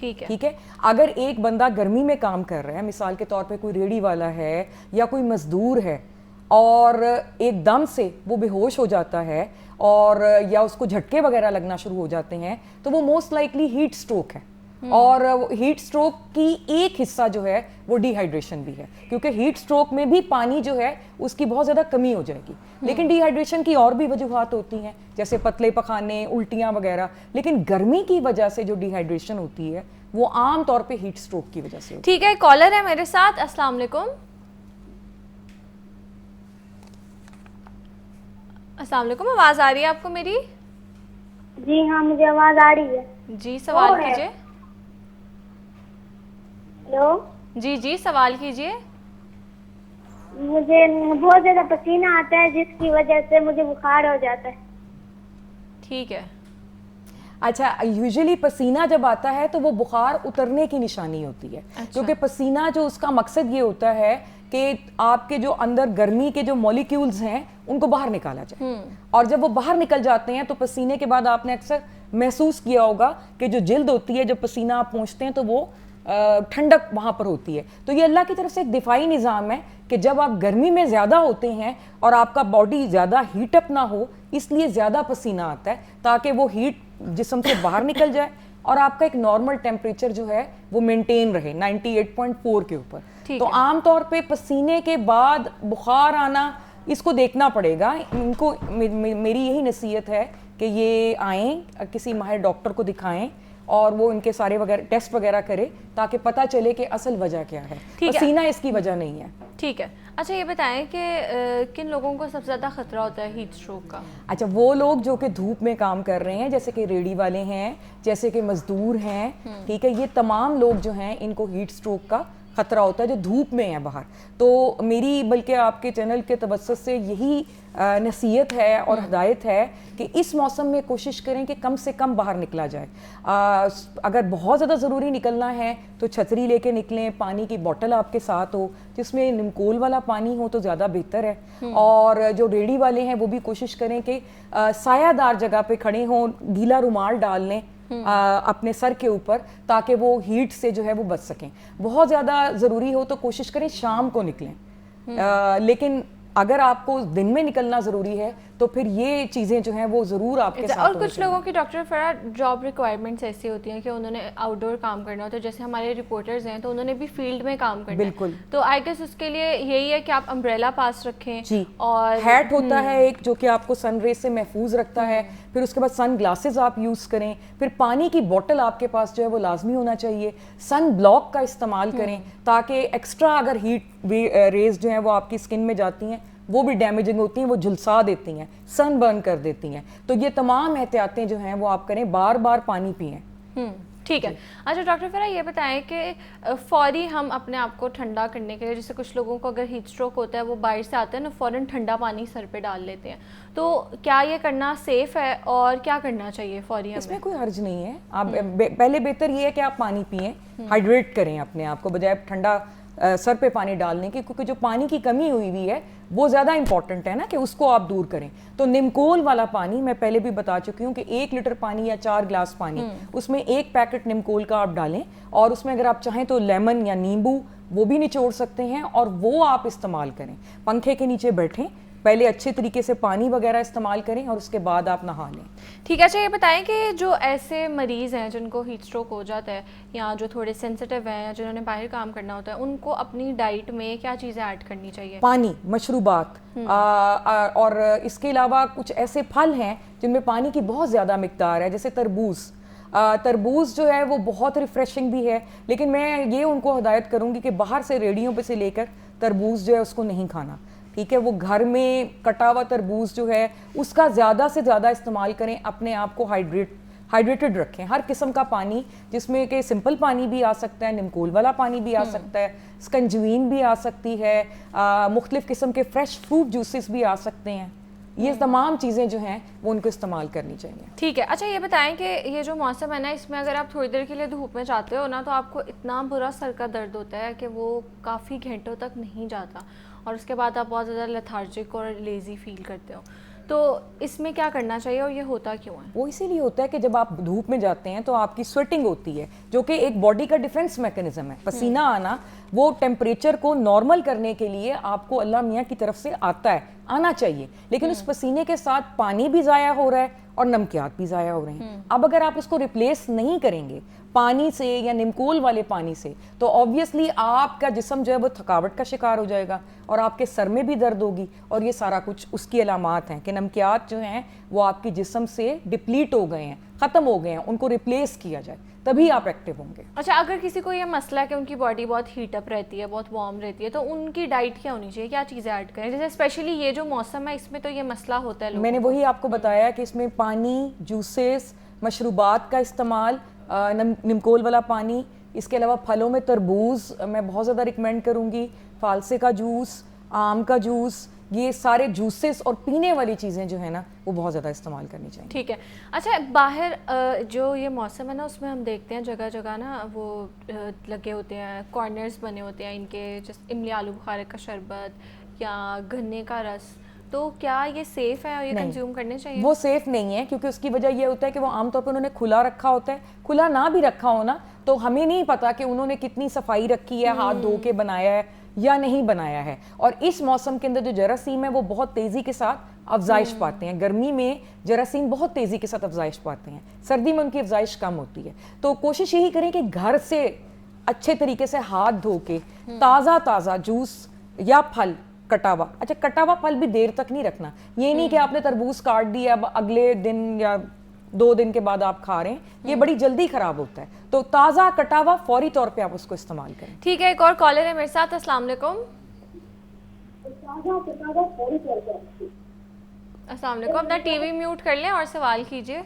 ٹھیک ہے. ٹھیک ہے. اگر ایک بندہ گرمی میں کام کر رہا ہے, مثال کے طور پہ کوئی ریڑھی والا ہے یا کوئی مزدور ہے, اور ایک دم سے وہ بے ہوش ہو جاتا ہے اور یا اس کو جھٹکے وغیرہ لگنا شروع ہو جاتے ہیں, تو وہ موسٹ لائکلی ہیٹ سٹروک ہے. اور ہیٹ سٹروک کی ایک حصہ جو ہے وہ ڈی ہائیڈریشن بھی ہے, کیونکہ ہیٹ سٹروک میں بھی پانی جو ہے اس کی بہت زیادہ کمی ہو جائے گی. لیکن ڈی ہائیڈریشن کی اور بھی وجوہات ہوتی ہیں, جیسے پتلے پخانے, الٹیاں وغیرہ. لیکن گرمی کی وجہ سے جو ڈی ہائیڈریشن ہوتی ہے وہ عام طور پہ ہیٹ سٹروک کی وجہ سے ہوتی ہے. ٹھیک ہے, کالر ہے میرے ساتھ. السلام علیکم. السلام علیکم, آواز آ رہی ہے آپ کو میری؟ جی ہاں مجھے آواز آ رہی ہے. جی سوال کیجیے. ہیلو. جی جی سوال کیجیے. مجھے بہت زیادہ پسینہ آتا ہے جس کی وجہ سے مجھے بخار ہو جاتا ہے. ٹھیک ہے. اچھا, یوزلی پسینہ جب آتا ہے تو وہ بخار اترنے کی نشانی ہوتی ہے, کیونکہ پسینہ جو اس کا مقصد یہ ہوتا ہے کہ آپ کے جو اندر گرمی کے جو مولیکیولز ہیں ان کو باہر نکالا جائے. اور جب وہ باہر نکل جاتے ہیں تو پسینے کے بعد آپ نے اکثر محسوس کیا ہوگا کہ جو جلد ہوتی ہے, جب پسینہ آپ پہنچتے ہیں تو وہ ٹھنڈک وہاں پر ہوتی ہے. تو یہ اللہ کی طرف سے ایک دفاعی نظام ہے کہ جب آپ گرمی میں زیادہ ہوتے ہیں اور آپ کا باڈی زیادہ ہیٹ اپ نہ ہو, اس لیے زیادہ پسینہ آتا ہے تاکہ وہ ہیٹ جسم سے باہر نکل جائے اور آپ کا ایک نارمل ٹیمپریچر جو ہے وہ مینٹین رہے 98.4 کے اوپر. تو عام طور پہ پسینے کے بعد بخار آنا اس کو دیکھنا پڑے گا. ان کو میری یہی نصیحت ہے کہ یہ آئیں, کسی ماہر ڈاکٹر کو دکھائیں اور وہ ان کے سارے وغیرہ ٹیسٹ وغیرہ کرے تاکہ پتہ چلے کہ اصل وجہ کیا ہے. پسینہ اس کی وجہ نہیں ہے. ٹھیک ہے. اچھا یہ بتائیں کہ کن لوگوں کو سب سے زیادہ خطرہ ہوتا ہے ہیٹ سٹروک کا؟ اچھا, وہ لوگ جو کہ دھوپ میں کام کر رہے ہیں, جیسے کہ ریڑھی والے ہیں, جیسے کہ مزدور ہیں, ٹھیک ہے, یہ تمام لوگ جو ہیں ان کو ہیٹ سٹروک کا خطرہ ہوتا ہے جو دھوپ میں ہیں باہر. تو میری بلکہ آپ کے چینل کے توسط سے یہی نصیحت ہے اور ہدایت ہے کہ اس موسم میں کوشش کریں کہ کم سے کم باہر نکلا جائے. اگر بہت زیادہ ضروری نکلنا ہے تو چھتری لے کے نکلیں, پانی کی بوٹل آپ کے ساتھ ہو جس میں نمکول والا پانی ہو تو زیادہ بہتر ہے. اور جو ریڑھی والے ہیں وہ بھی کوشش کریں کہ سایہ دار جگہ پہ کھڑے ہوں, گیلا رومال ڈال لیں اپنے سر کے اوپر تاکہ وہ ہیٹ سے جو ہے وہ بچ سکیں. بہت زیادہ ضروری ہو تو کوشش کریں شام کو نکلیں, لیکن اگر آپ کو دن میں نکلنا ضروری ہے تو پھر یہ چیزیں جو ہیں وہ ضرور آپ کے ساتھ. اور کچھ لوگوں کی ڈاکٹر فرا جاب ریکوائرمنٹس ایسی ہوتی ہیں کہ انہوں نے آؤٹ ڈور کام کرنا ہوتا ہے, جیسے ہمارے رپورٹرز ہیں تو انہوں نے بھی فیلڈ میں کام کرنا ہے. بالکل. تو آئی گیس اس کے لیے یہی ہے کہ آپ امبریلا پاس رکھیں. جی, اور ہیٹ ہوتا ہے ایک جو کہ آپ کو سن ریز سے محفوظ رکھتا ہے. پھر اس کے بعد سن گلاسز آپ یوز کریں. پھر پانی کی بوٹل آپ کے پاس جو ہے وہ لازمی ہونا چاہیے. سن بلاک کا استعمال کریں تاکہ ایکسٹرا اگر ہیٹ ریز جو ہیں وہ آپ کی اسکن میں جاتی ہیں وہ بھی ڈیمیجنگ ہوتی ہیں, وہ جھلسا دیتی ہیں, سن برن کر دیتی ہیں. تو یہ تمام احتیاطیں جو ہیں وہ آپ کریں, بار بار پانی پئیں. ٹھیک ہے. اچھا ڈاکٹر فرا یہ بتائیں کہ فوری ہم اپنے آپ کو ٹھنڈا کرنے کے لیے, جیسے کچھ لوگوں کو اگر ہیٹ سٹروک ہوتا ہے وہ باہر سے آتے ہیں نا فوراً ٹھنڈا پانی سر پہ ڈال لیتے ہیں, تو کیا یہ کرنا سیف ہے اور کیا کرنا چاہیے فوری؟ اس میں کوئی حرج نہیں ہے. آپ پہلے بہتر یہ ہے کہ آپ پانی پئیں, ہائیڈریٹ کریں اپنے آپ کو بجائے ٹھنڈا سر پہ پانی ڈالنے کی, کیونکہ جو پانی کی کمی ہوئی ہے وہ زیادہ امپورٹنٹ ہے نا کہ اس کو آپ دور کریں. تو نمکول والا پانی میں پہلے بھی بتا چکی ہوں کہ 1 لیٹر پانی یا 4 گلاس پانی, اس میں 1 پیکٹ نمکول کا آپ ڈالیں, اور اس میں اگر آپ چاہیں تو لیمن یا نیمبو وہ بھی نچوڑ سکتے ہیں اور وہ آپ استعمال کریں. پنکھے کے نیچے بیٹھیں, پہلے اچھے طریقے سے پانی وغیرہ استعمال کریں اور اس کے بعد آپ نہا لیں. ٹھیک ہے. اچھا یہ بتائیں کہ جو ایسے مریض ہیں جن کو ہیٹ سٹروک ہو جاتا ہے یا جو تھوڑے سینسٹیو ہیں یا جنہوں نے باہر کام کرنا ہوتا ہے, ان کو اپنی ڈائٹ میں کیا چیزیں ایڈ کرنی چاہیے؟ پانی, مشروبات, اور اس کے علاوہ کچھ ایسے پھل ہیں جن میں پانی کی بہت زیادہ مقدار ہے, جیسے تربوز. تربوز جو ہے وہ بہت ریفریشنگ بھی ہے, لیکن میں یہ ان کو ہدایت کروں گی کہ باہر سے ریڑھیوں پہ سے لے کر تربوز جو ہے اس کو نہیں کھانا. ٹھیک ہے, وہ گھر میں کٹا ہوا تربوز جو ہے اس کا زیادہ سے زیادہ استعمال کریں, اپنے آپ کو ہائیڈریٹڈ رکھیں. ہر قسم کا پانی, جس میں کہ سمپل پانی بھی آ سکتا ہے, نمکول والا پانی بھی آ سکتا ہے, اسکنجوین بھی آ سکتی ہے, مختلف قسم کے فریش فروٹ جوسز بھی آ سکتے ہیں. یہ تمام چیزیں جو ہیں وہ ان کو استعمال کرنی چاہیے. ٹھیک ہے. اچھا یہ بتائیں کہ یہ جو موسم ہے نا, اس میں اگر آپ تھوڑی دیر کے لیے دھوپ میں جاتے ہو نا تو آپ کو اتنا برا سر کا درد ہوتا ہے کہ وہ کافی گھنٹوں تک نہیں جاتا, اور اس کے بعد آپ بہت زیادہ لیتھارجک اور لیزی فیل کرتے ہو. تو اس میں کیا کرنا چاہیے اور یہ ہوتا کیوں ہے؟ وہ اسی لیے ہوتا ہے کہ جب آپ دھوپ میں جاتے ہیں تو آپ کی سویٹنگ ہوتی ہے جو کہ ایک باڈی کا ڈیفنس میکنزم ہے. پسینہ آنا وہ ٹیمپریچر کو نارمل کرنے کے لیے آپ کو اللہ میاں کی طرف سے آتا ہے, آنا چاہیے, لیکن اس پسینے کے ساتھ پانی بھی ضائع ہو رہا ہے اور نمکیات بھی ضائع ہو رہے ہیں. اب اگر آپ اس کو ریپلیس نہیں کریں گے پانی سے یا نمکول والے پانی سے تو آبویسلی آپ کا جسم جو ہے وہ تھکاوٹ کا شکار ہو جائے گا اور آپ کے سر میں بھی درد ہوگی, اور یہ سارا کچھ اس کی علامات ہیں کہ نمکیات جو ہیں وہ آپ کے جسم سے ڈپلیٹ ہو گئے ہیں, ختم ہو گئے ہیں, ان کو ریپلیس کیا جائے تبھی آپ ایکٹیو ہوں گے. اچھا, اگر کسی کو یہ مسئلہ ہے کہ ان کی باڈی بہت ہیٹ اپ رہتی ہے, بہت وارم رہتی ہے, تو ان کی ڈائٹ کیا ہونی چاہیے, کیا چیزیں ایڈ کریں؟ جیسے اسپیشلی یہ جو موسم ہے اس میں تو یہ مسئلہ ہوتا ہے. میں نے وہی آپ کو بتایا کہ اس میں پانی, جوسز, مشروبات کا استعمال, نمکول والا پانی, اس کے علاوہ پھلوں میں تربوز میں بہت زیادہ ریکمینڈ کروں گی, فالسے کا جوس, آم کا جوس, یہ سارے جوسز اور پینے والی چیزیں جو ہیں نا وہ بہت زیادہ استعمال کرنی چاہیے. ٹھیک ہے. اچھا, باہر جو یہ موسم ہے نا اس میں ہم دیکھتے ہیں جگہ جگہ نا وہ لگے ہوتے ہیں, کارنرز بنے ہوتے ہیں ان کے, جیسے املی آلو بخارے کا شربت یا گنے کا رس, تو کیا یہ سیف ہے اور یہ کنزیوم کرنے چاہیے؟ وہ سیف نہیں ہے کیونکہ اس کی وجہ یہ ہوتا ہے کہ وہ عام طور پر انہوں نے کھلا رکھا ہوتا ہے. کھلا نہ بھی رکھا ہونا تو ہمیں نہیں پتا کہ انہوں نے کتنی صفائی رکھی ہے, ہاتھ دھو کے بنایا ہے یا نہیں بنایا ہے. اور اس موسم کے اندر جو جراثیم ہے وہ بہت تیزی کے ساتھ افزائش پاتے ہیں. گرمی میں جراثیم بہت تیزی کے ساتھ افزائش پاتے ہیں, سردی میں ان کی افزائش کم ہوتی ہے. تو کوشش یہی کریں کہ گھر سے اچھے طریقے سے ہاتھ دھو کے تازہ جوس یا پھل کٹا ہوا, اچھا کٹا ہوا پھل بھی دیر تک نہیں رکھنا, یہ نہیں کہ آپ نے تربوز کاٹ دیا اب اگلے دن یا 2 دن کے بعد آپ کھا رہے ہیں, یہ بڑی جلدی خراب ہوتا ہے. تو تازہ کٹا ہوا فوری طور پہ آپ اس کو استعمال کریں. ٹھیک ہے, ایک اور کالر ہے میرے ساتھ. السلام علیکم. السلام علیکم. اپنا ٹی وی میوٹ کر لیں اور سوال کیجیے.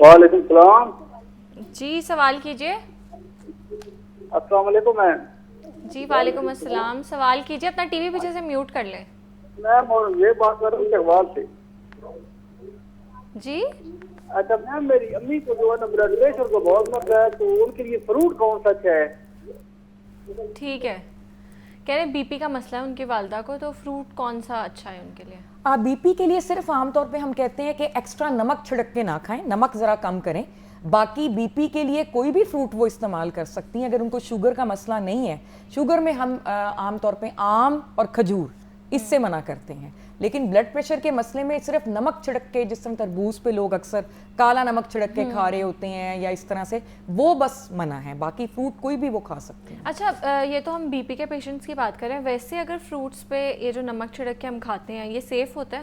وعلیکم السلام. جی سوال کیجیے. السلام علیکم میم. جی وعلیکم السلام, سوال کیجیے. اپنا ٹی وی پیچھے سے میوٹ کر لیں. میم یہ بات کر رہا ہوں شہوال سے. جی اچھا میم, میری امی کو جو ہے نا بلڈ پریشر کو بہت مسئلہ ہے, تو ان کے لیے فروٹ کون سا اچھا ہے؟ ٹھیک ہے, کہہ رہے بی پی کا مسئلہ ہے ان کی والدہ کو, تو فروٹ کون سا اچھا ہے ان کے لیے؟ آپ بی پی کے لیے صرف عام طور پہ ہم کہتے ہیں کہ ایکسٹرا نمک چھڑک کے نہ کھائیں, نمک ذرا کم کریں. باقی بی پی کے لیے کوئی بھی فروٹ وہ استعمال کر سکتی ہیں اگر ان کو شوگر کا مسئلہ نہیں ہے. شوگر میں ہم عام طور پہ آم اور کھجور اس سے منع کرتے ہیں, لیکن بلڈ پریشر کے مسئلے میں صرف نمک چھڑک کے, جس طرح تربوز پہ لوگ اکثر کالا نمک چھڑک کے کھا رہے ہوتے ہیں یا اس طرح سے, وہ بس منع ہے. باقی فروٹ کوئی بھی وہ کھا سکتے ہیں. اچھا, یہ تو ہم بی پی کے پیشنٹس کی بات کریں, ویسے اگر فروٹس پہ یہ جو نمک چھڑک کے ہم کھاتے ہیں یہ سیف ہوتا ہے؟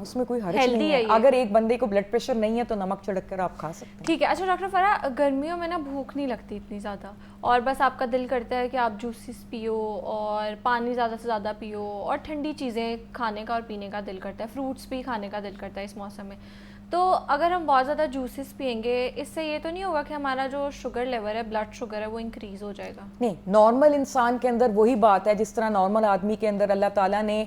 اس میں کوئی حرج نہیں ہے. اگر ایک بندے کو بلڈ پریشر نہیں ہے تو نمک چھڑک کر آپ کھا سکتے ہیں. ٹھیک ہے. اچھا ڈاکٹر فرح, گرمیوں میں نا بھوک نہیں لگتی اتنی زیادہ, اور بس آپ کا دل کرتا ہے کہ آپ جوسز پیو اور پانی زیادہ سے زیادہ پیو اور ٹھنڈی چیزیں کھانے کا اور پینے کا دل کرتا ہے, فروٹس بھی کھانے کا دل کرتا ہے اس موسم میں. تو اگر ہم بہت زیادہ جوسز پئیں گے, اس سے یہ تو نہیں ہوگا کہ ہمارا جو شوگر لیول ہے, بلڈ شوگر ہے, وہ انکریز ہو جائے گا؟ نہیں, نارمل انسان کے اندر وہی بات ہے جس طرح نارمل آدمی کے اندر اللہ تعالیٰ نے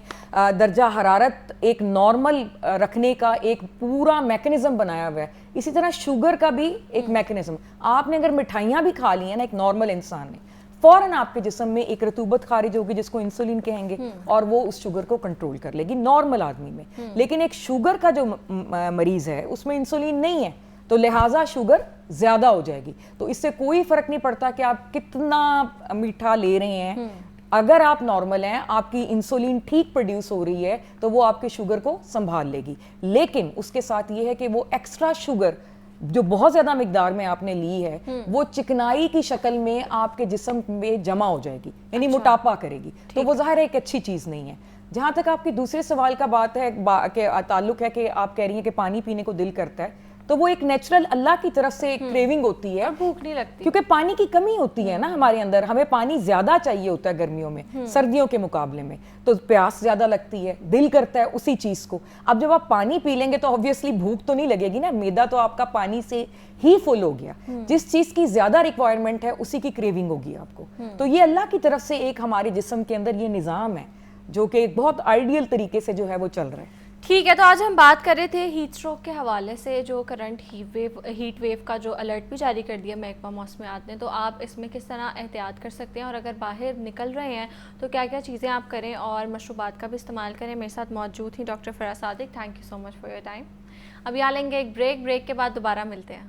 درجہ حرارت ایک نارمل رکھنے کا ایک پورا میکنزم بنایا ہوا ہے, اسی طرح شوگر کا بھی ایک میکنزم. آپ نے اگر مٹھائیاں بھی کھا لی ہیں نا ایک نارمل انسان نے, فوراً آپ کے جسم میں ایک رطوبت خارج ہوگی جس کو انسولین کہیں گے, اور وہ اس شوگر کو کنٹرول کر لے گی نارمل آدمی میں. لیکن ایک شوگر کا جو مریض ہے اس میں انسولین نہیں ہے, تو لہٰذا شوگر زیادہ ہو جائے گی. تو اس سے کوئی فرق نہیں پڑتا کہ آپ کتنا میٹھا لے رہے ہیں, اگر آپ نارمل ہیں, آپ کی انسولین ٹھیک پروڈیوس ہو رہی ہے تو وہ آپ کے شوگر کو سنبھال لے گی. لیکن اس کے ساتھ یہ ہے کہ وہ ایکسٹرا شوگر جو بہت زیادہ مقدار میں آپ نے لی ہے وہ چکنائی کی شکل میں آپ کے جسم میں جمع ہو جائے گی, یعنی موٹاپا کرے گی, تو وہ ظاہر ہے ایک اچھی چیز نہیں ہے. جہاں تک آپ کی دوسرے سوال کا بات ہے کہ تعلق ہے کہ آپ کہہ رہی ہیں کہ پانی پینے کو دل کرتا ہے, تو وہ ایک نیچرل اللہ کی طرف سے ایک کریونگ ہوتی ہے, بھوک نہیں لگتی کیونکہ پانی کی کمی ہوتی ہے نا ہمارے اندر, ہمیں پانی زیادہ چاہیے ہوتا ہے گرمیوں میں سردیوں کے مقابلے میں, تو پیاس زیادہ لگتی ہے, دل کرتا ہے اسی چیز کو. اب جب آپ پانی پی لیں گے تو obviously بھوک تو نہیں لگے گی نا, میدا تو آپ کا پانی سے ہی فل ہو گیا, جس چیز کی زیادہ ریکوائرمنٹ ہے اسی کی کریونگ ہوگی آپ کو. تو یہ اللہ کی طرف سے ایک ہمارے جسم کے اندر یہ نظام ہے جو کہ ایک بہت آئیڈیل طریقے سے جو ہے وہ چل رہا ہے. ٹھیک ہے، تو آج ہم بات کر رہے تھے ہیٹ اسٹروک کے حوالے سے، جو کرنٹ ہیٹ ویو کا جو الرٹ بھی جاری کر دیا محکمہ موسمیات نے، تو آپ اس میں کس طرح احتیاط کر سکتے ہیں، اور اگر باہر نکل رہے ہیں تو کیا کیا چیزیں آپ کریں اور مشروبات کا بھی استعمال کریں. میرے ساتھ موجود تھیں doctor Faraz Sadiq. Thank you so much for your time. ابھی آ لیں گے ایک بریک کے بعد دوبارہ ملتے ہیں.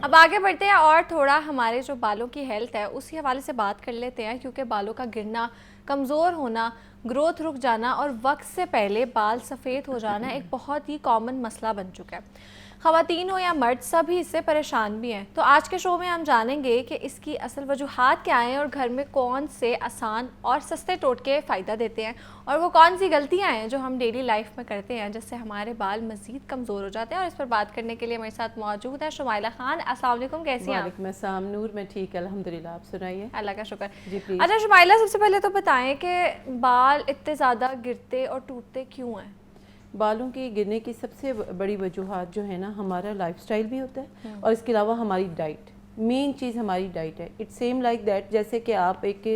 اب آگے بڑھتے ہیں اور تھوڑا ہمارے جو بالوں کی ہیلتھ ہے اسی حوالے سے بات کر لیتے ہیں، کیونکہ بالوں کا گرنا، کمزور ہونا، گروتھ رک جانا اور وقت سے پہلے بال سفید ہو جانا ایک بہت ہی کامن مسئلہ بن چکا ہے. خواتین ہو یا مرد سبھی اس سے پریشان بھی ہیں. تو آج کے شو میں ہم جانیں گے کہ اس کی اصل وجوہات کیا ہیں اور گھر میں کون سے آسان اور سستے ٹوٹکے فائدہ دیتے ہیں، اور وہ کون سی غلطیاں ہیں جو ہم ڈیلی لائف میں کرتے ہیں جس سے ہمارے بال مزید کمزور ہو جاتے ہیں. اور اس پر بات کرنے کے لیے ہمارے ساتھ موجود ہیں شمائلہ خان. السلام علیکم، کیسی ہیں آپ؟ وعلیکم السلام نور، میں ٹھیک الحمدللہ، آپ سنائیے. اللہ کا شکر. جی پلیز. اچھا شمائلہ، سب سے پہلے تو بتائیں کہ بال اتنے زیادہ گرتے اور ٹوٹتے کیوں ہیں؟ بالوں کے گرنے کی سب سے بڑی وجوہات جو ہے نا، ہمارا لائف سٹائل بھی ہوتا ہے اور اس کے علاوہ ہماری ڈائٹ. مین چیز ہماری ڈائٹ ہے. اٹ سیم لائک دیٹ، جیسے کہ آپ ایک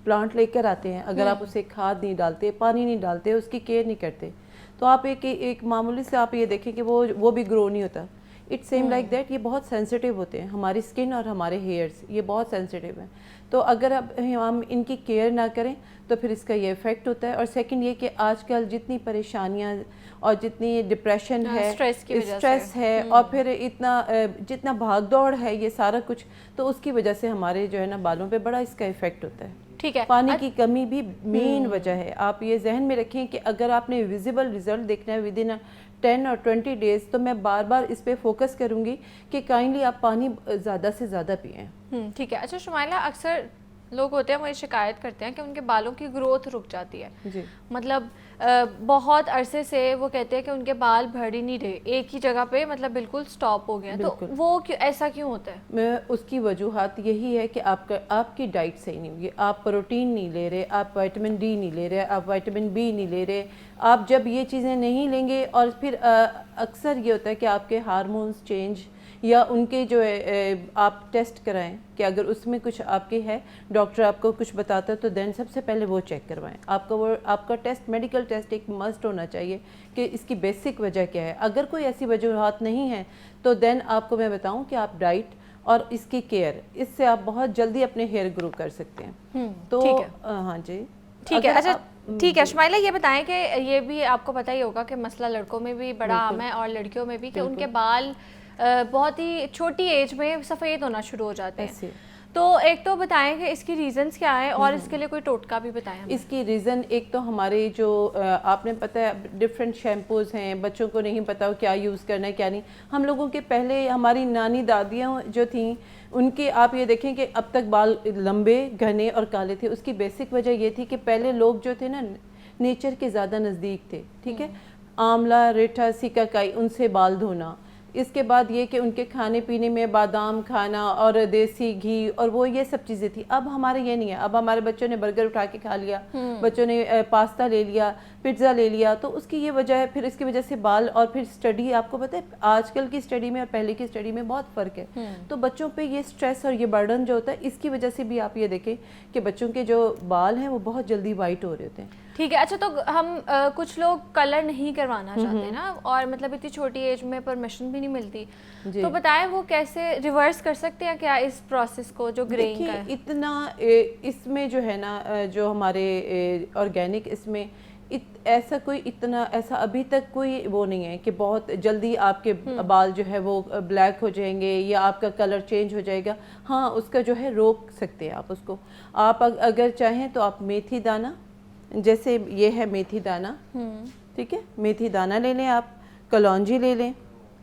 پلانٹ لے کر آتے ہیں، اگر آپ اسے کھاد نہیں ڈالتے، پانی نہیں ڈالتے، اس کی کیئر نہیں کرتے، تو آپ ایک معمولی سے آپ یہ دیکھیں کہ وہ بھی گرو نہیں ہوتا. اٹ سیم لائک دیٹ، یہ بہت سینسٹیو ہوتے ہیں، ہماری اسکن اور ہمارے ہیئرس یہ بہت سینسٹیو ہیں. تو اگر اب ہم ان کی کیئر نہ کریں تو پھر اس کا یہ افیکٹ ہوتا ہے. اور سیکنڈ یہ کہ آج کل جتنی پریشانیاں اور جتنی ڈپریشن ہے، اسٹریس ہے، اور پھر جتنا بھاگ دوڑ ہے، یہ سارا کچھ، تو اس کی وجہ سے ہمارے جو ہے نا بالوں پہ بڑا اس کا افیکٹ ہوتا ہے. ٹھیک ہے. پانی کی کمی بھی مین وجہ ہے. آپ یہ ذہن میں رکھیں کہ اگر آپ نے ویزیبل رزلٹ دیکھنا ہے ود ان 10 اور 20 ڈیز، تو میں بار بار اس پہ فوکس کروں گی کہ کائنڈلی آپ پانی زیادہ سے زیادہ پئیں. ٹھیک ہے. اچھا شمائلہ، اکثر لوگ ہوتے ہیں وہ یہ شکایت کرتے ہیں کہ ان کے بالوں کی گروتھ رک جاتی ہے. جی. مطلب بہت عرصے سے وہ کہتے ہیں کہ ان کے بال بڑھ ہی نہیں رہے، ایک ہی جگہ پہ مطلب بالکل سٹاپ ہو گئے ہیں. تو وہ ایسا کیوں ہوتا ہے؟ میں اس کی وجوہات یہی ہے کہ آپ کی ڈائٹ صحیح نہیں ہوئی. آپ پروٹین نہیں لے رہے، آپ وائٹامن ڈی نہیں لے رہے، آپ وائٹامن بی نہیں لے رہے. آپ جب یہ چیزیں نہیں لیں گے، اور پھر اکثر یہ ہوتا ہے کہ آپ کے ہارمونز چینج یا ان کے جو ہے آپ ٹیسٹ کرائیں کہ اگر اس میں کچھ آپ کے ہے، ڈاکٹر آپ کو کچھ بتاتا ہے تو دین سب سے پہلے وہ چیک کروائیں. آپ کا ٹیسٹ، میڈیکل ٹیسٹ ایک مسٹ ہونا چاہیے کہ اس کی بیسک وجہ کیا ہے. اگر کوئی ایسی وجوہات نہیں ہیں تو دین آپ کو میں بتاؤں کہ آپ ڈائٹ اور اس کی کیئر، اس سے آپ بہت جلدی اپنے ہیئر گرو کر سکتے ہیں. تو ہاں جی ٹھیک ہے. اچھا ٹھیک ہے شمائلہ، یہ بتائیں کہ یہ بھی آپ کو پتہ ہی ہوگا کہ مسئلہ لڑکوں میں بھی بڑا عام ہے اور لڑکیوں میں بھی، کہ ان کے بال بہت ہی چھوٹی ایج میں سفید ہونا شروع ہو جاتے ہیں. تو ایک تو بتائیں کہ اس کی ریزنز کیا ہیں، اور اس کے لیے کوئی ٹوٹکا بھی بتائیں. اس کی ریزن ایک تو ہمارے جو آپ نے پتہ ہے ڈفرینٹ شیمپوز ہیں، بچوں کو نہیں پتہ کیا یوز کرنا ہے کیا نہیں. ہم لوگوں کے پہلے ہماری نانی دادیاں جو تھیں، ان کے آپ یہ دیکھیں کہ اب تک بال لمبے، گھنے اور کالے تھے. اس کی بیسک وجہ یہ تھی کہ پہلے لوگ جو تھے نا نیچر کے زیادہ نزدیک تھے. ٹھیک ہے. آملہ، ریٹھا، سیکاکائی، ان سے بال دھونا. اس کے بعد یہ کہ ان کے کھانے پینے میں بادام کھانا اور دیسی گھی اور وہ یہ سب چیزیں تھی. اب ہمارے یہ نہیں ہے. اب ہمارے بچوں نے برگر اٹھا کے کھا لیا، بچوں نے پاستا لے لیا، پیزا لے لیا. تو اس کی یہ وجہ ہے. پھر اس کی وجہ سے بال، اور پھر اسٹڈی، آپ کو پتہ ہے آج کل کی اسٹڈی میں اور پہلے کی اسٹڈی میں بہت فرق ہے. تو بچوں پہ یہ اسٹریس اور یہ برڈن جو ہوتا ہے، اس کی وجہ سے بھی آپ یہ دیکھیں کہ بچوں کے جو بال ہیں وہ بہت جلدی وائٹ ہو رہے ہوتے ہیں. ٹھیک ہے. اچھا تو ہم کچھ لوگ کلر نہیں کروانا چاہتے نا، اور مطلب اتنی چھوٹی ایج میں پرمیشن بھی نہیں ملتی. تو بتائیں وہ کیسے ریورس کر سکتے ہیں کیا اس پروسیس کو جو گرینگ کا ہے؟ اتنا اس میں جو ہے نا، جو ہمارے آرگینک، اس میں ایسا ابھی تک کوئی وہ نہیں ہے کہ بہت جلدی آپ کے بال جو ہے وہ بلیک ہو جائیں گے یا آپ کا کلر چینج ہو جائے گا. ہاں اس کا جو ہے روک سکتے ہیں آپ اس کو. آپ اگر چاہیں تو آپ میتھی دانہ، جیسے یہ ہے میتھی دانہ، ٹھیک ہے، میتھی دانہ لے لیں. آپ کلونجی لے لیں.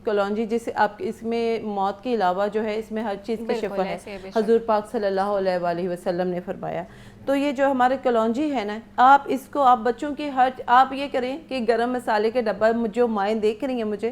کلونجی جسے آپ اس میں موت کے علاوہ جو ہے اس میں ہر چیز کا شفا ہے. حضور پاک صلی اللہ علیہ وآلہ وسلم نے فرمایا. تو یہ جو ہمارے کلونجی ہے نا، آپ اس کو آپ بچوں کے آپ یہ کریں کہ گرم مسالے کے ڈبہ جو مائیں دیکھ رہی ہیں مجھے،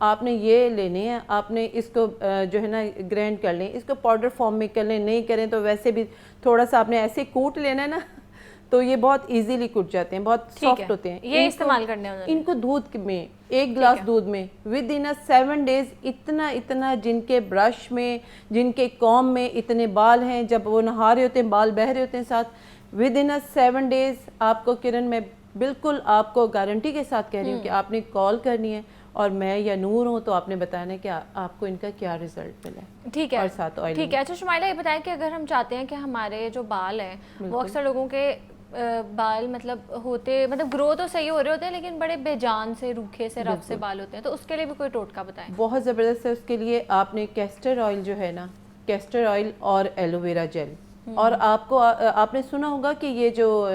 آپ نے یہ لینے ہیں, آپ نے اس کو جو ہے نا گرینڈ کر لیں, اس کو پاؤڈر فارم میں کر لیں, نہیں کریں تو ویسے بھی تھوڑا سا آپ نے ایسے کوٹ لینا ہے نا تو یہ بہت ایزیلی کٹ جاتے ہیں, بہت سافٹ ہوتے ہیں. یہ استعمال کرنے ہوتے ہیں. ان کو دودھ میں 1 گلاس دودھ میں ود ان 7 days اتنا جن کے برش میں, جن کے کام میں اتنے بال ہیں, جب وہ نہا رہے ہوتے ہیں بال بہہ رہے ہوتے ہیں ساتھ, ود ان 7 days آپ کو کرن میں بالکل آپ کو گارنٹی کے ساتھ کہہ رہی ہوں کہ آپ نے کال کرنی ہے اور میں یا نور ہوں تو آپ نے بتانا ہے کہ آپ کو ان کا کیا ریزلٹ ملا ہے. ٹھیک ہے, اور ساتھ آئل. ٹھیک ہے. اچھا شمائلہ یہ بتائیں کہ اگر ہم چاہتے ہیں کہ ہمارے جو بال ہیں وہ اکثر لوگوں کے بال مطلب گرو تو صحیح ہو رہے ہوتے ہیں لیکن بڑے بے جان سے, روکھے سے, رف سے بال ہوتے ہیں, تو اس کے لیے بھی کوئی ٹوٹکا بتائیں. بہت زبردست ہے. اس کے لیے آپ نے کیسٹر آئل جو ہے نا, کیسٹر آئل اور ایلو ویرا جیل, اور آپ نے سنا ہوگا کہ یہ جو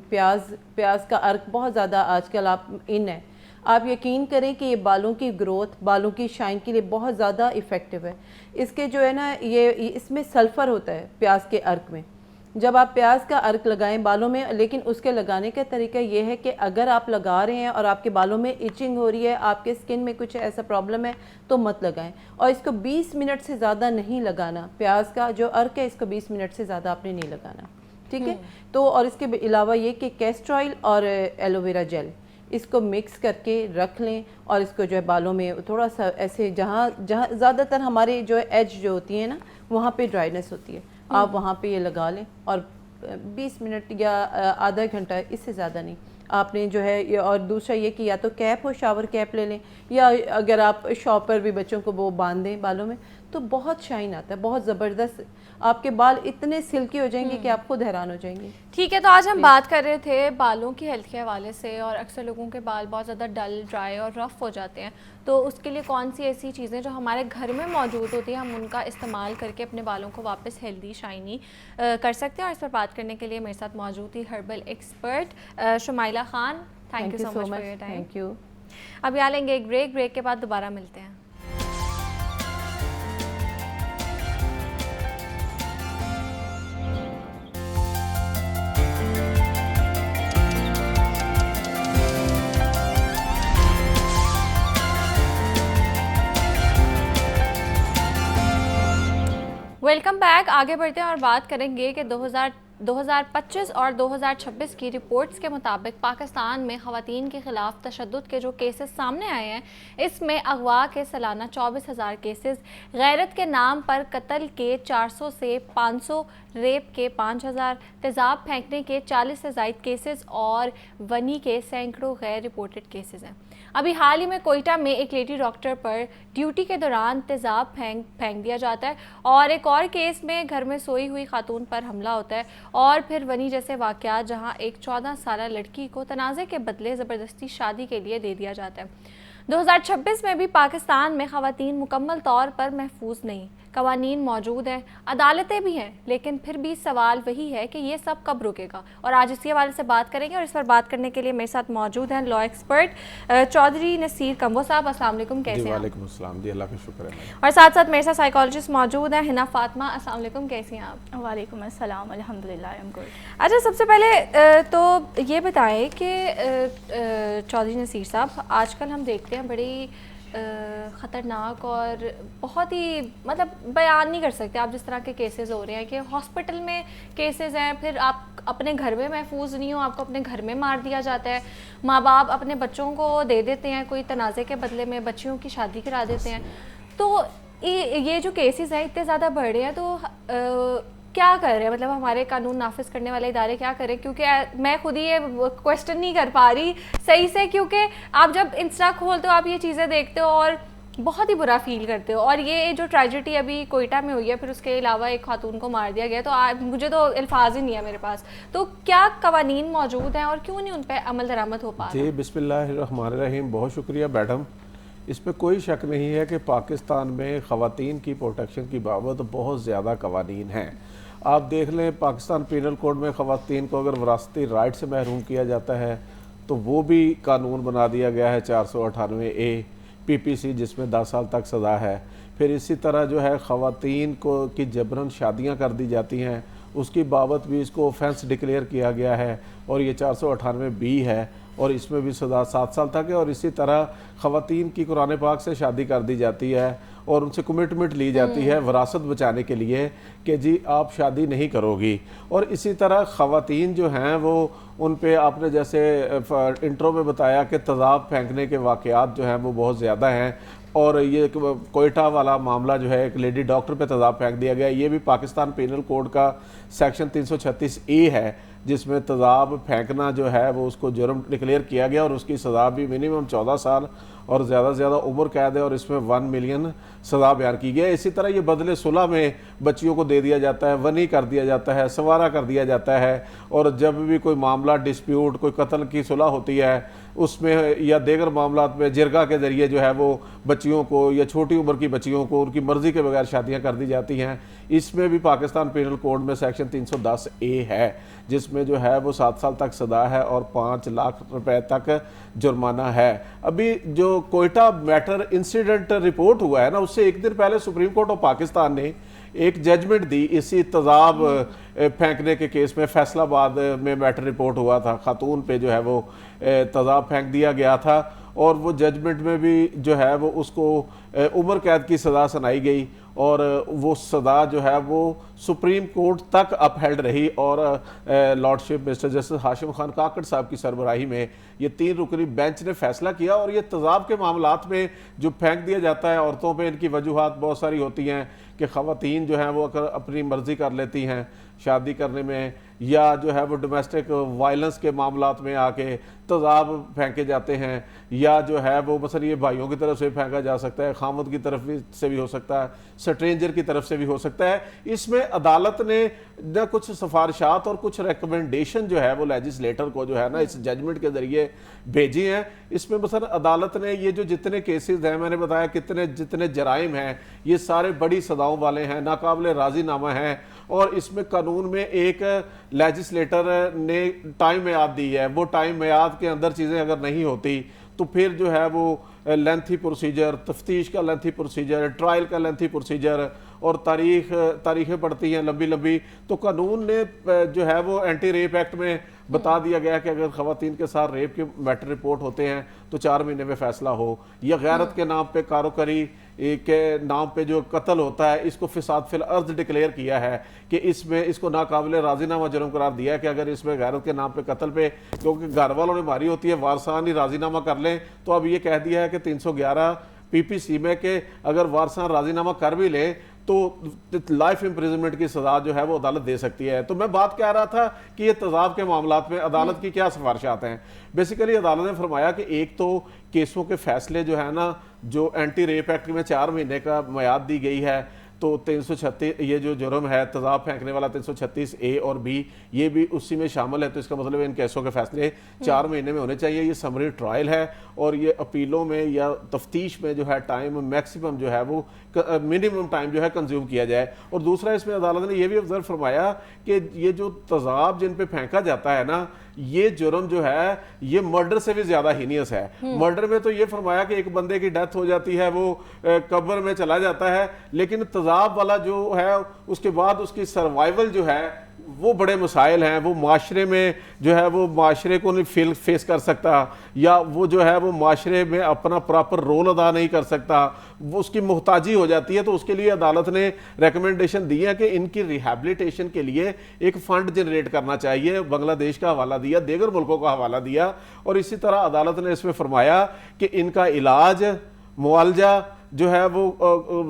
پیاز کا ارک بہت زیادہ آج کل ان ہے. آپ یقین کریں کہ یہ بالوں کی گروتھ, بالوں کی شائن کے لیے بہت زیادہ افیکٹو ہے. اس کے جو ہے نا یہ اس میں سلفر ہوتا ہے پیاز کے ارک میں. جب آپ پیاز کا ارک لگائیں بالوں میں, لیکن اس کے لگانے کا طریقہ یہ ہے کہ اگر آپ لگا رہے ہیں اور آپ کے بالوں میں ایچنگ ہو رہی ہے, آپ کے سکن میں کچھ ایسا پرابلم ہے تو مت لگائیں. اور اس کو 20 منٹ سے زیادہ نہیں لگانا. پیاز کا جو ارک ہے اس کو 20 منٹ سے زیادہ آپ نے نہیں لگانا, ٹھیک ہے. تو اور اس کے علاوہ یہ کہ کیسٹر آئل اور ایلو ویرا جیل اس کو مکس کر کے رکھ لیں, اور اس کو جو ہے بالوں میں تھوڑا سا ایسے جہاں زیادہ تر ہمارے جو ایج جو ہوتی ہیں نا وہاں پہ ڈرائینس ہوتی ہے, آپ وہاں پہ یہ لگا لیں اور 20 منٹ یا آدھا گھنٹہ, اس سے زیادہ نہیں. آپ نے جو ہے اور دوسرا یہ کہ یا تو کیپ ہو, شاور کیپ لے لیں, یا اگر آپ شاپر بھی بچوں کو وہ باندھ دیں بالوں میں تو بہت شائن آتا ہے, بہت زبردست. آپ کے بال اتنے سلکی ہو جائیں گے کہ آپ خود حیران ہو جائیں گے. ٹھیک ہے, تو آج ہم بات کر رہے تھے بالوں کی ہیلتھ کے حوالے سے, اور اکثر لوگوں کے بال بہت زیادہ ڈل, ڈرائی اور رف ہو جاتے ہیں, تو اس کے لیے کون سی ایسی چیزیں جو ہمارے گھر میں موجود ہوتی ہیں ہم ان کا استعمال کر کے اپنے بالوں کو واپس ہیلدی, شائنی کر سکتے ہیں. اور اس پر بات کرنے کے لیے میرے ساتھ موجود تھی herbal expert Shumaila Khan. Thank you so much for your time. Thank you. اب یہاں لیں گے ایک بریک کے بعد دوبارہ ملتے ہیں. Welcome back. آگے بڑھتے ہیں اور بات کریں گے کہ 2025 اور 2026 کی رپورٹس کے مطابق پاکستان میں خواتین کے خلاف تشدد کے جو کیسز سامنے آئے ہیں, اس میں اغوا کے سالانہ 24,000 کیسز, غیرت کے نام پر قتل کے 400 سے 500, ریپ کے 5,000, تیزاب پھینکنے کے 40 سے زائد کیسز اور ونی کے سینکڑوں غیر رپورٹڈ کیسز ہیں. ابھی حال ہی میں کوئٹہ میں ایک لیڈی ڈاکٹر پر ڈیوٹی کے دوران تیزاب پھینک دیا جاتا ہے, اور ایک اور کیس میں گھر میں سوئی ہوئی خاتون پر حملہ ہوتا ہے, اور پھر ونی جیسے واقعات جہاں ایک 14 سالہ لڑکی کو تنازع کے بدلے زبردستی شادی کے لیے دے دیا جاتا ہے. 2026 میں بھی پاکستان میں خواتین مکمل طور پر محفوظ نہیں. قوانین موجود ہیں, عدالتیں بھی ہیں, لیکن پھر بھی سوال وہی ہے کہ یہ سب کب رکے گا. اور آج اسی حوالے سے بات کریں گے, اور اس پر بات کرنے کے لیے میرے ساتھ موجود ہیں لا ایکسپرٹ چودھری نصیر کمبو صاحب. السلام علیکم, کیسے ہیں؟ وعلیکم السلام. جی اللہ کا شکر ہے. اور ساتھ ساتھ میرے ساتھ سائیکالوجسٹ موجود ہیں حنا فاطمہ. السلام علیکم, کیسی ہیں آپ؟ وعلیکم السلام, الحمدللہ آئی ایم گڈ. اچھا, سب سے پہلے تو یہ بتائیں کہ چودھری نصیر صاحب, آج کل ہم دیکھتے ہیں بڑی خطرناک اور بہت ہی مطلب بیان نہیں کر سکتے آپ جس طرح کے کیسز ہو رہے ہیں کہ ہاسپٹل میں کیسز ہیں, پھر آپ اپنے گھر میں محفوظ نہیں ہو, آپ کو اپنے گھر میں مار دیا جاتا ہے, ماں باپ اپنے بچوں کو دے دیتے ہیں کوئی تنازع کے بدلے میں, بچیوں کی شادی کرا دیتے ہیں. تو یہ جو کیسز ہیں اتنے زیادہ بڑھ رہے ہیں, تو کیا کر رہے ہیں, مطلب ہمارے قانون نافذ کرنے والے ادارے کیا کریں؟ کیونکہ میں خود ہی یہ کویسچن نہیں کر پا رہی صحیح سے, کیونکہ آپ جب انسٹا کھولتے ہو آپ یہ چیزیں دیکھتے ہو اور بہت ہی برا فیل کرتے ہو. اور یہ جو ٹریجڈی ابھی کوئٹہ میں ہوئی ہے, پھر اس کے علاوہ ایک خاتون کو مار دیا گیا, تو مجھے تو الفاظ ہی نہیں ہے میرے پاس. تو کیا قوانین موجود ہیں اور کیوں نہیں ان پہ عمل درآمد ہو پا رہا؟ جی بسم اللہ الرحمن الرحیم. بہت شکریہ میڈم. اس پہ کوئی شک نہیں ہے کہ پاکستان میں خواتین کی پروٹیکشن کی بابت بہت زیادہ قوانین ہیں. آپ دیکھ لیں پاکستان پینل کوڈ میں خواتین کو اگر وراثتی رائٹ سے محروم کیا جاتا ہے تو وہ بھی قانون بنا دیا گیا ہے 498A PPC, جس میں 10 سال تک سزا ہے. پھر اسی طرح جو ہے خواتین کو کی جبراً شادیاں کر دی جاتی ہیں, اس کی بابت بھی اس کو اوفینس ڈکلیئر کیا گیا ہے, اور یہ 498B ہے. اور اس میں بھی سزا 7 سال تک ہے. اور اسی طرح خواتین کی قرآن پاک سے شادی کر دی جاتی ہے اور ان سے کمٹمنٹ لی جاتی ہے وراثت بچانے کے لیے کہ جی آپ شادی نہیں کرو گی. اور اسی طرح خواتین جو ہیں وہ ان پہ آپ نے جیسے انٹرو میں بتایا کہ تیزاب پھینکنے کے واقعات جو ہیں وہ بہت زیادہ ہیں. اور یہ کوئٹہ والا معاملہ جو ہے ایک لیڈی ڈاکٹر پہ تیزاب پھینک دیا گیا, یہ بھی پاکستان پینل کوڈ کا سیکشن 336A ہے جس میں تیزاب پھینکنا جو ہے وہ اس کو جرم ڈکلیئر کیا گیا اور اس کی سزا بھی منیمم 14 سال اور زیادہ سے زیادہ عمر قید ہے اور اس میں 1 ملین سزا بیان کی گئی ہے. اسی طرح یہ بدلے صلح میں بچیوں کو دے دیا جاتا ہے, ونی کر دیا جاتا ہے, سوارا کر دیا جاتا ہے. اور جب بھی کوئی معاملہ ڈسپیوٹ, کوئی قتل کی صلح ہوتی ہے اس میں یا دیگر معاملات میں جرگہ کے ذریعے جو ہے وہ بچیوں کو یا چھوٹی عمر کی بچیوں کو ان کی مرضی کے بغیر شادیاں کر دی جاتی ہیں. اس میں بھی پاکستان پینل کوڈ میں سیکشن 310A ہے جس میں جو ہے وہ 7 سال تک سزا ہے اور 5 لاکھ روپے تک جرمانہ ہے. ابھی جو کوئٹہ میٹر انسیڈنٹ رپورٹ ہوا ہے نا, اس سے ایک دن پہلے سپریم کورٹ آف پاکستان نے ایک ججمنٹ دی اسی تیزاب پھینکنے کے کیس میں. فیصل آباد میں میٹر رپورٹ ہوا تھا, خاتون پہ جو ہے وہ تیزاب پھینک دیا گیا تھا اور وہ ججمنٹ میں بھی جو ہے وہ اس کو عمر قید کی سزا سنائی گئی اور وہ سزا جو ہے وہ سپریم کورٹ تک اپ ہیلڈ رہی. اور لارڈشپ مسٹر جسٹس ہاشم خان کاکڑ صاحب کی سربراہی میں یہ 3 رکنی بینچ نے فیصلہ کیا. اور یہ تیزاب کے معاملات میں جو پھینک دیا جاتا ہے عورتوں پہ, ان کی وجوہات بہت ساری ہوتی ہیں کہ خواتین جو ہیں وہ اپنی مرضی کر لیتی ہیں شادی کرنے میں, یا جو ہے وہ ڈومیسٹک وائلنس کے معاملات میں آ کے تیزاب پھینکے جاتے ہیں, یا جو ہے وہ مثلا یہ بھائیوں کی طرف سے پھینکا جا سکتا ہے, خامد کی طرف سے بھی ہو سکتا ہے, سٹرینجر کی طرف سے بھی ہو سکتا ہے. اس میں عدالت نے نہ کچھ سفارشات اور کچھ ریکمنڈیشن جو ہے وہ لیجسلیٹر کو جو ہے نا اس ججمنٹ کے ذریعے بھیجی ہیں. اس میں مثلا عدالت نے یہ جو جتنے کیسز ہیں, میں نے بتایا جتنے جرائم ہیں, یہ سارے بڑی سزاؤں والے ہیں, ناقابل راضی نامہ ہیں. اور اس میں قانون میں ایک لیجسلیٹر نے ٹائم میعاد دی ہے, وہ ٹائم میعاد کے اندر چیزیں اگر نہیں ہوتی تو پھر جو ہے وہ لینتھی پروسیجر, تفتیش کا لینتھی پروسیجر, ٹرائل کا لینتھی پروسیجر اور تاریخیں پڑتی ہیں لمبی لمبی. تو قانون نے جو ہے وہ اینٹی ریپ ایکٹ میں بتا دیا گیا کہ اگر خواتین کے ساتھ ریپ کے میٹر رپورٹ ہوتے ہیں تو 4 مہینے میں فیصلہ ہو, یا غیرت کے نام پہ کاروکری کے نام پہ جو قتل ہوتا ہے اس کو فساد فی الارض ڈکلیئر کیا ہے کہ اس میں اس کو ناقابل راضی نامہ جرم قرار دیا ہے کہ اگر اس میں غیرت کے نام پہ قتل پہ, کیونکہ گھر والوں نے ماری ہوتی ہے, وارثان ہی راضی نامہ کر لیں. تو اب یہ کہہ دیا ہے کہ 311 PPC میں کہ اگر وارثان راضی نامہ کر بھی لیں تو لائف امپریزنمنٹ کی سزا جو ہے وہ عدالت دے سکتی ہے. تو میں بات کہہ رہا تھا کہ یہ تیزاب کے معاملات میں عدالت کی کیا سفارشات ہیں. بیسیکلی عدالت نے فرمایا کہ ایک تو کیسوں کے فیصلے جو ہے نا, جو اینٹی ریپ ایکٹ میں 4 مہینے کا میعاد دی گئی ہے, تو 336 یہ جو جرم ہے تیزاب پھینکنے والا 336A اور B یہ بھی اسی میں شامل ہے. تو اس کا مطلب ہے ان کیسوں کے فیصلے 4 مہینے میں ہونے چاہیے. یہ سمری ٹرائل ہے اور یہ اپیلوں میں یا تفتیش میں جو ہے ٹائم میکسیمم جو ہے وہ منیمم ٹائم جو ہے کنزیوم کیا جائے. اور دوسرا اس میں عدالت نے یہ بھی آبزرو فرمایا کہ یہ جو تیزاب جن پہ پھینکا جاتا ہے نا, یہ جرم جو ہے یہ مرڈر سے بھی زیادہ ہینیس ہے. مرڈر میں تو یہ فرمایا کہ ایک بندے کی ڈیتھ ہو جاتی ہے, وہ قبر میں چلا جاتا ہے, لیکن تیزاب والا جو ہے اس کے بعد اس کی سروائیول جو ہے وہ بڑے مسائل ہیں. وہ معاشرے میں جو ہے وہ معاشرے کو نہیں فیس کر سکتا, یا وہ جو ہے وہ معاشرے میں اپنا پراپر رول ادا نہیں کر سکتا, وہ اس کی محتاجی ہو جاتی ہے. تو اس کے لیے عدالت نے ریکمنڈیشن دی ہے کہ ان کی ریہیبلیٹیشن کے لیے ایک فنڈ جنریٹ کرنا چاہیے. بنگلہ دیش کا حوالہ دیا, دیگر ملکوں کا حوالہ دیا. اور اسی طرح عدالت نے اس میں فرمایا کہ ان کا علاج معالجہ جو ہے وہ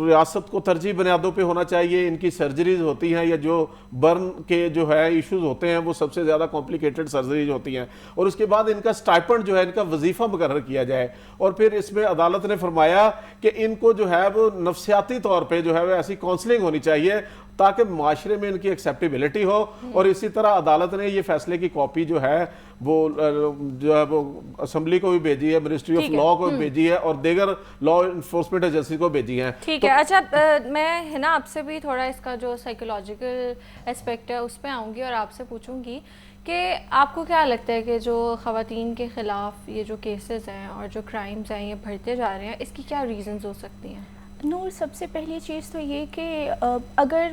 ریاست کو ترجیح بنیادوں پہ ہونا چاہیے. ان کی سرجریز ہوتی ہیں یا جو برن کے جو ہے ایشوز ہوتے ہیں وہ سب سے زیادہ کمپلیکیٹڈ سرجریز ہوتی ہیں, اور اس کے بعد ان کا سٹائپنڈ جو ہے ان کا وظیفہ مقرر کیا جائے. اور پھر اس میں عدالت نے فرمایا کہ ان کو جو ہے وہ نفسیاتی طور پہ جو ہے وہ ایسی کاؤنسلنگ ہونی چاہیے تاکہ معاشرے میں ان کی ایکسیپٹیبلٹی ہو. اور اسی طرح عدالت نے یہ فیصلے کی کاپی جو ہے وہ اسمبلی کو بھی بھیجی ہے, منسٹری آف لاء کو بھی بھیجی ہے, اور دیگر لاء انفورسمنٹ ایجنسی کو بھیجی ہیں. ٹھیک ہے. اچھا میں ہے نا آپ سے بھی تھوڑا اس کا جو سائیکولوجیکل اسپیکٹ ہے اس پہ آؤں گی اور آپ سے پوچھوں گی کہ آپ کو کیا لگتا ہے کہ جو خواتین کے خلاف یہ جو کیسز ہیں اور جو کرائمز ہیں یہ بڑھتے جا رہے ہیں, اس کی کیا ریزنز ہو سکتی ہیں؟ نور، سب سے پہلی چیز تو یہ کہ اگر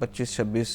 25-26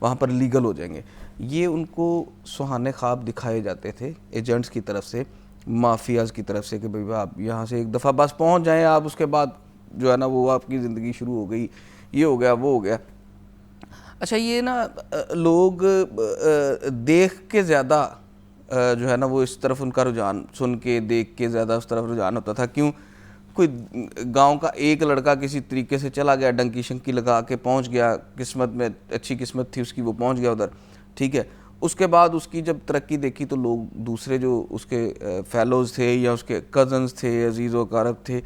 وہاں پر لیگل ہو جائیں گے. یہ ان کو سہانے خواب دکھائے جاتے تھے ایجنٹس کی طرف سے, مافیاز کی طرف سے, کہ بھئی آپ یہاں سے ایک دفعہ بس پہنچ جائیں آپ, اس کے بعد جو ہے نا وہ آپ کی زندگی شروع ہو گئی, یہ ہو گیا وہ ہو گیا. اچھا یہ نا لوگ دیکھ کے زیادہ جو ہے نا وہ اس طرف ان کا رجحان, سن کے دیکھ کے زیادہ اس طرف رجحان ہوتا تھا. کیوں؟ کوئی گاؤں کا ایک لڑکا کسی طریقے سے چلا گیا, ڈنکی شنکی لگا کے پہنچ گیا, قسمت میں اچھی قسمت تھی اس کی, وہ پہنچ گیا ادھر, ٹھیک ہے. اس کے بعد اس کی جب ترقی دیکھی تو لوگ دوسرے جو اس کے فیلوز تھے یا اس کے کزنز تھے, عزیز و اقارب تھے,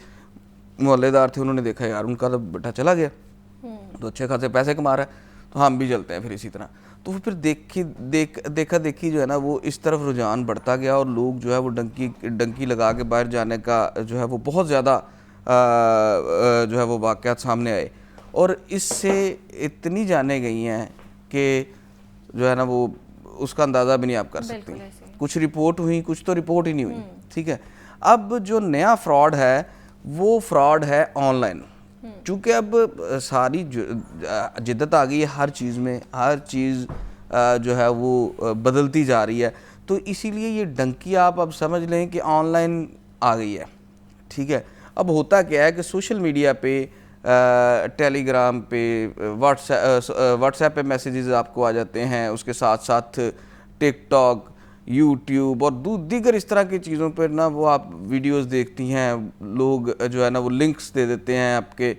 محلے دار تھے, انہوں نے دیکھا یار ان کا تو بیٹا چلا گیا تو اچھے خاصے پیسے کما رہا ہے, تو ہم بھی چلتے ہیں پھر اسی طرح. تو پھر دیکھا دیکھی جو ہے نا وہ اس طرف رجحان بڑھتا گیا, اور لوگ جو ہے وہ ڈنکی لگا کے باہر جانے کا جو ہے وہ بہت زیادہ جو ہے وہ واقعات سامنے آئے, اور اس سے اتنی جانیں گئی ہیں کہ جو ہے نا وہ اس کا اندازہ بھی نہیں آپ کر سکتے. کچھ رپورٹ ہوئی, کچھ تو رپورٹ ہی نہیں ہوئی, ٹھیک ہے. اب جو نیا فراڈ ہے وہ فراڈ ہے آن لائن, چونکہ اب ساری جدت آ گئی ہے ہر چیز میں, ہر چیز جو ہے وہ بدلتی جا رہی ہے, تو اسی لیے یہ ڈنکی آپ اب سمجھ لیں کہ آن لائن آ گئی ہے, ٹھیک ہے. اب ہوتا کیا ہے کہ سوشل میڈیا پہ, ٹیلی گرام پہ, واٹس ایپ پہ میسیجز آپ کو آ جاتے ہیں, اس کے ساتھ ساتھ ٹک ٹاک, یوٹیوب اور دیگر اس طرح کی چیزوں پہ نا وہ آپ ویڈیوز دیکھتی ہیں, لوگ جو ہے نا وہ لنکس دے دیتے ہیں آپ کے,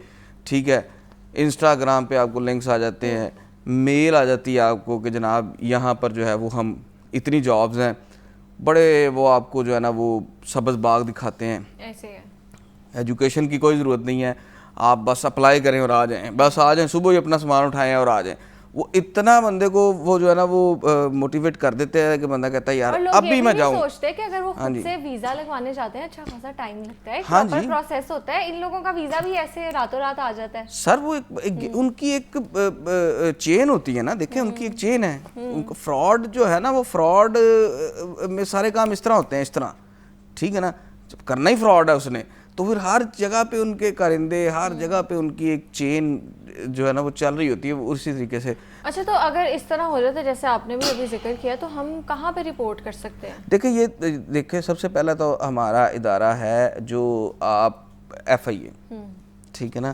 ٹھیک ہے. انسٹاگرام پہ آپ کو لنکس آ جاتے ہیں, میل آ جاتی ہے آپ کو کہ جناب یہاں پر جو ہے وہ ہم اتنی جابز ہیں, بڑے وہ آپ کو جو ہے نا وہ سبز باغ دکھاتے ہیں. ایسے ہے, ایجوکیشن کی کوئی ضرورت نہیں ہے, آپ بس اپلائی کریں اور آ جائیں, بس آ جائیں, صبح ہی اپنا سامان اٹھائیں اور آ جائیں. وہ اتنا بندے کو وہ جو ہے نا وہ موٹیویٹ کر دیتے ہیں کہ بندہ کہتا ہے یار اب بھی میں جاؤں. سوچتے ہیں کہ اگر وہ خود سے ویزا لگوانے جاتے ہیں اچھا خاصا ٹائم لگتا ہے, پراپر پروسیس ہوتا ہے, ان لوگوں کا ویزا بھی ایسے راتوں رات آ جاتا ہے. سر وہ ان کی ایک چین ہوتی ہے نا, دیکھیں ان کی ایک چین ہے. ان کو فراڈ جو ہے نا وہ فراڈ میں سارے کام اس طرح ہوتے ہیں, اس طرح, ٹھیک ہے نا. جب کرنا ہی فراڈ ہے اس نے, تو پھر ہر جگہ پہ ان کے کارندے, ہر جگہ پہ ان کی ایک چین جو ہے نا وہ چل رہی ہوتی ہے اسی طریقے سے. اچھا تو اگر اس طرح ہو جاتا ہے جیسے آپ نے بھی ابھی ذکر کیا, تو ہم کہاں پہ رپورٹ کر سکتے ہیں؟ دیکھیں سب سے پہلا تو ہمارا ادارہ ہے جو آپ FIA, ٹھیک ہے نا,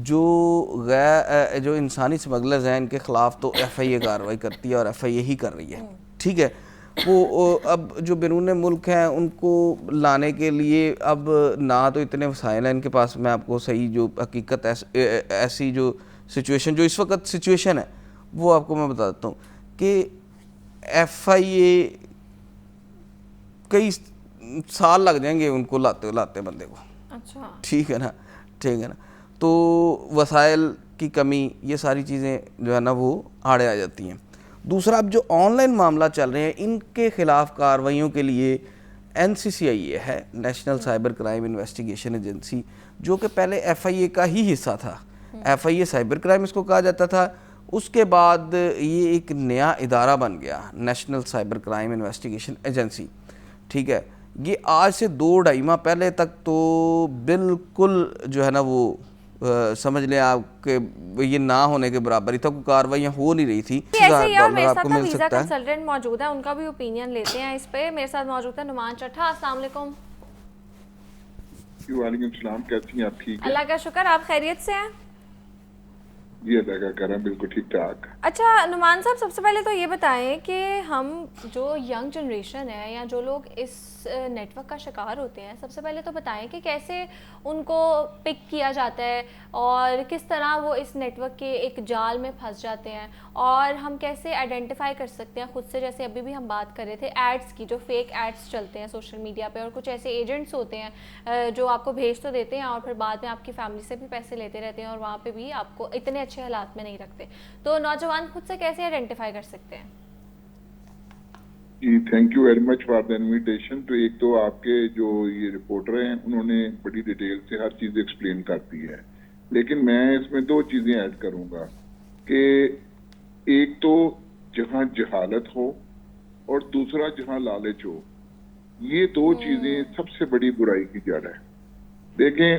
جو انسانی سمگلرز ہیں ان کے خلاف تو FIA کارروائی کرتی ہے اور FIA ہی کر رہی ہے, ٹھیک ہے. وہ اب جو بیرون ملک ہیں ان کو لانے کے لیے اب نہ تو اتنے وسائل ہیں ان کے پاس. میں آپ کو صحیح جو حقیقت ایسی جو سچویشن جو اس وقت سچویشن ہے وہ آپ کو میں بتا دیتا ہوں کہ FIA کئی سال لگ جائیں گے ان کو لاتے بندے کو. اچھا, ٹھیک ہے نا, ٹھیک ہے نا. تو وسائل کی کمی, یہ ساری چیزیں جو ہے نا وہ آڑے آ جاتی ہیں. دوسرا اب جو آن لائن معاملہ چل رہے ہیں ان کے خلاف کارروائیوں کے لیے NCCIA ہے, national cyber crime investigation agency, جو کہ پہلے FIA کا ہی حصہ تھا. FIA سائبر کرائم اس کو کہا جاتا تھا. اس کے بعد یہ ایک نیا ادارہ بن گیا, national cyber crime investigation agency, ٹھیک ہے. یہ آج سے 2-2.5 ماہ پہلے تک تو بالکل جو ہے نا وہ سمجھ لیں آپ کہ یہ نہ ہونے کے برابر ہی تھا, کوئی کارروائیاں ہو نہیں رہی تھی. میرے ساتھ ویزا کنسلٹنٹ موجود ہے, ان کا بھی اوپینین لیتے ہیں اس پہ. میرے ساتھ موجود ہے نعمان چٹھا. السلام علیکم. وعلیکم السلام, کیسی ہیں آپ؟ ٹھیک ہے اللہ کا شکر, آپ خیریت سے ہیں؟ جی اللہ کا کرم, بالکل ٹھیک ٹھاک. اچھا نعمان صاحب, سب سے پہلے تو یہ بتائیں کہ ہم جو ینگ جنریشن ہے یا جو لوگ اس نیٹ ورک کا شکار ہوتے ہیں, سب سے پہلے تو بتائیں کہ کیسے ان کو پک کیا جاتا ہے اور کس طرح وہ اس نیٹ ورک کے ایک جال میں پھنس جاتے ہیں, اور ہم کیسے آئیڈینٹیفائی کر سکتے ہیں خود سے. جیسے ابھی بھی ہم بات کر رہے تھے ایڈس کی, جو فیک ایڈس چلتے ہیں سوشل میڈیا پہ, اور کچھ ایسے ایجنٹس ہوتے ہیں جو آپ کو بھیج تو دیتے ہیں اور پھر بعد میں آپ کی فیملی سے بھی پیسے لیتے رہتے ہیں, اور وہاں پہ بھی آپ کو اتنے اچھے حالات میں نہیں رکھتے. تو نوجوان خود سے کیسے آئیڈینٹیفائی کر سکتے ہیں؟ جی thank you very much for the invitation. تو ایک تو آپ کے جو یہ رپورٹر ہیں انہوں نے بڑی ڈیٹیل سے ہر چیز ایکسپلین کر دی ہے, لیکن میں اس میں 2 چیزیں ایڈ کروں گا کہ ایک تو جہاں جہالت ہو اور دوسرا جہاں لالچ ہو, یہ 2 چیزیں سب سے بڑی برائی کی جڑ ہے. دیکھیں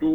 2,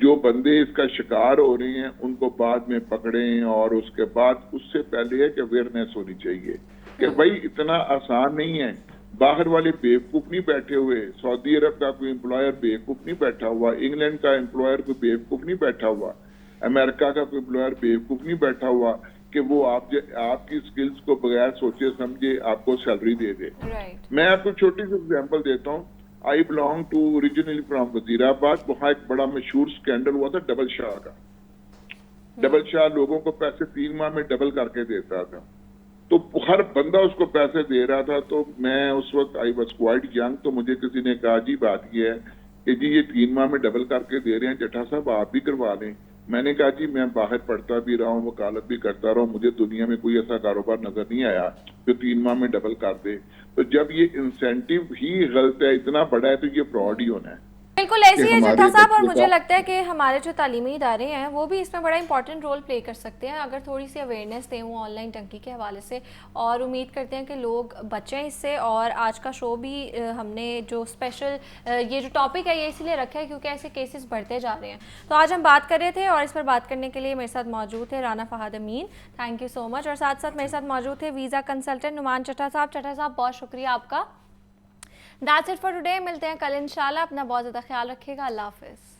جو بندے اس کا شکار ہو رہے ہیں ان کو بعد میں پکڑیں, اور اس کے بعد اس سے پہلے ہے کہ اویئرنیس ہونی چاہیے کہ بھائی اتنا آسان نہیں ہے. باہر والے بیوقوف نہیں بیٹھے ہوئے, سعودی عرب کا کوئی امپلائر بیوقوف نہیں بیٹھا ہوا, انگلینڈ کا امپلائر کوئی بیوقوف نہیں بیٹھا ہوا, امریکہ کا کوئی امپلائر بیوقوف نہیں بیٹھا ہوا کہ وہ آپ کی سکلز کو بغیر سوچے سمجھے آپ کو سیلری دے دے. میں آپ کو چھوٹی سی ایگزامپل دیتا ہوں. I belong to originally from Wazirabad. وہاں ایک بڑا مشہور سکینڈل ہوا تھا ڈبل شاہ کا. ڈبل شاہ لوگوں کو پیسے 3 ماہ میں ڈبل کر کے دیتا تھا, تو ہر بندہ اس کو پیسے دے رہا تھا. تو میں اس وقت آئی واز کوائٹ ینگ, تو مجھے کسی نے کہا جی بات یہ ہے کہ جی یہ 3 ماہ میں ڈبل کر کے دے رہے ہیں, جٹھا صاحب آپ بھی کروا لیں. میں نے کہا جی میں باہر پڑھتا بھی رہا ہوں, وکالت بھی کرتا رہا ہوں, مجھے دنیا میں کوئی ایسا کاروبار نظر نہیں آیا جو 3 ماہ میں ڈبل کر دے. تو جب یہ انسینٹیو ہی غلط ہے, اتنا بڑا ہے, تو یہ فراڈ ہی ہونا ہے. بالکل ایسی ہے جٹھا صاحب, اور مجھے لگتا ہے کہ ہمارے جو تعلیمی ادارے ہیں وہ بھی اس میں بڑا امپورٹنٹ رول پلے کر سکتے ہیں اگر تھوڑی سی اویئرنیس دیں وہ آن لائن ٹنکی کے حوالے سے. اور امید کرتے ہیں کہ لوگ بچیں اس سے. اور آج کا شو بھی ہم نے جو اسپیشل یہ جو ٹاپک ہے یہ اسی لیے رکھا ہے کیونکہ ایسے کیسز بڑھتے جا رہے ہیں. تو آج ہم بات کر رہے تھے اور اس پر بات کرنے کے لیے میرے ساتھ موجود تھے رانا فہد امین, تھینک یو سو مچ. اور ساتھ ساتھ میرے ساتھ موجود تھے ویزا کنسلٹنٹ نعمان چٹھا صاحب. چٹھا صاحب بہت شکریہ آپ کا. That's it for today. ملتے ہیں کل انشاءاللہ. اپنا بہت زیادہ خیال رکھیے گا. اللہ حافظ.